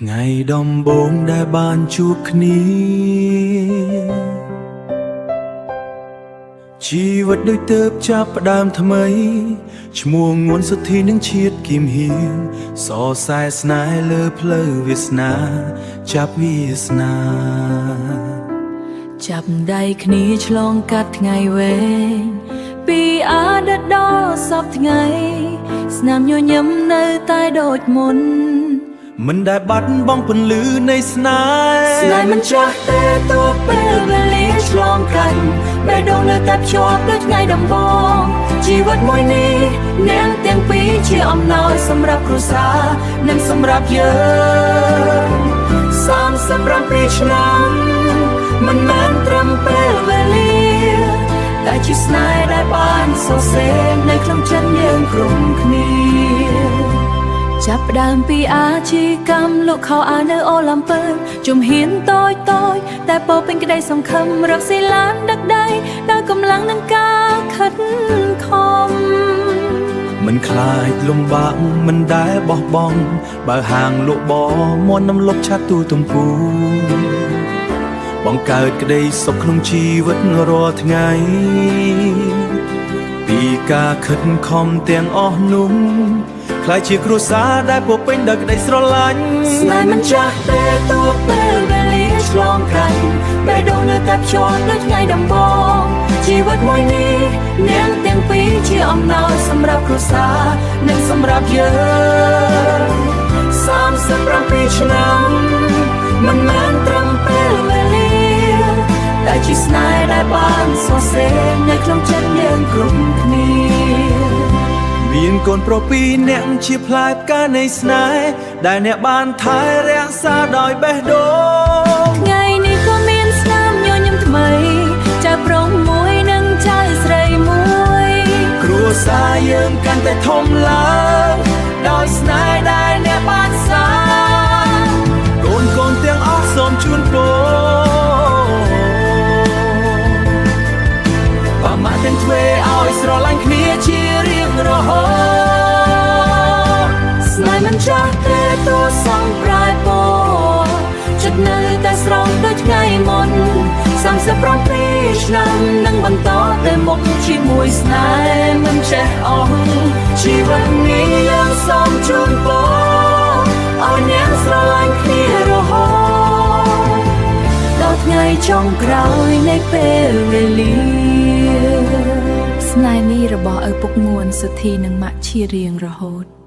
ថ្ងៃដំបូងដែលបានជួបគ្នាជីវិតដូចទើបចាប់ផ្ដើមថ្មីឈ្មោះងួនសុធីនឹងជាតិគីមហៀងសរសែស្នេហ៍លើផ្លូវវាសនាចាប់វាសនាចាប់ដៃគ្នាឆ្លងកាត់ថ្ងៃវែងពីអតីតដល់សពថ្ងៃស្នាមញញឹមនៅតែដូចមុនមិនដែលបាត់បង់ពន្លឺនៃស្នេហ៍មិនចាស់ទេទោះពេលវេលាឆ្លងកាត់បេះដូងនៅតែភ្ជាប់ដូចថ្ងៃដំបូងជីវិតមួយនេះអ្នកទាំងពីរជាអំណោយសម្រាប់គ្រួសារនិងសម្រាប់យើង37ឆ្នាំមិនមែនត្រឹមពេលវេលាតែជាស្នេហ៍ដែលបានសរសេរនៅក្នុងចិត្តយើងគ្រប់គ្នាចាប់ផ្ដើមពីអាជីកម្មលោកខោអាវនៅអូឡ িম্প ើជំហានតូចតែពោពេញក្តីសង្ឃឹមរកស៊ីឡានដឹកដៃដោយកម្លាំងនិងការខិតខំមិនខ្លាចលំបាកមិនដែលបោះបង់បើហាងលក់បមាន់នំលុបឆាត់ទូទំពូបង្កើតក្តីសុខក្នុងជីវិតរាល់ថ្ងៃពីការខិតខំទាំងអស់នោះខ្លាយជាគ្រួសារដែលពោពេញដោយក្តីស្រឡាញ់ស្នេហ៍មិនចាស់ទេទោះពេលវេលាឆ្លងកាត់បេះដូងនៅតែភ្ជាប់ដូចថ្ងៃដំបូងជីវិតមួយនេះអ្នកទាំងពីរជាអំណោយសម្រាប់គ្រួសារនិងសម្រាប់យើង37ឆ្នាំមិនមែនត្រឹមពេលវេលាតែជាស្នេហ៍ដែលបានសរសេរនៅក្នុងចិត្តយើងគ្រប់គ្នាមានកូនប្រុសពីរនាក់ជាផ្លែផ្កានៃស្នេហ៍ដែលអ្នកបានថែរក្សាដោយបេះដូងថ្ងៃនេះក៏មានស្នាមញញឹមថ្មីចៅប្រុសមួយនិងចៅស្រីមួយគ្រួសារយើងកាន់តែធំឡើងដោយស្នេហ៍ដែលអ្នកបានសាងកូនទាំងអស់សូមជូនពរបាម៉ាក់ទាំងទ្វេឲ្យស្រឡាញ់គ្នាជារៀងរហូតស្នេហ៍មិនចាស់ទេទោះសងប្រែពណ៌ចិត្តនៅតែស្រស់ដូចថ្ងៃមុន37ឆ្នាំនឹងបន្តទៅមុខជាមួយស្នេហ៍មិនចេះអស់ជីវិតនេះយើងសូមជូនពរឲ្យអ្នកស្រឡាញ់គ្នារហូតដល់ថ្ងៃចុងក្រោយនៃពេលវេលាស្នេហ៍នេះរបស់ឪពុកងួនសុធីនិងម៉ាក់ជារៀងរហូត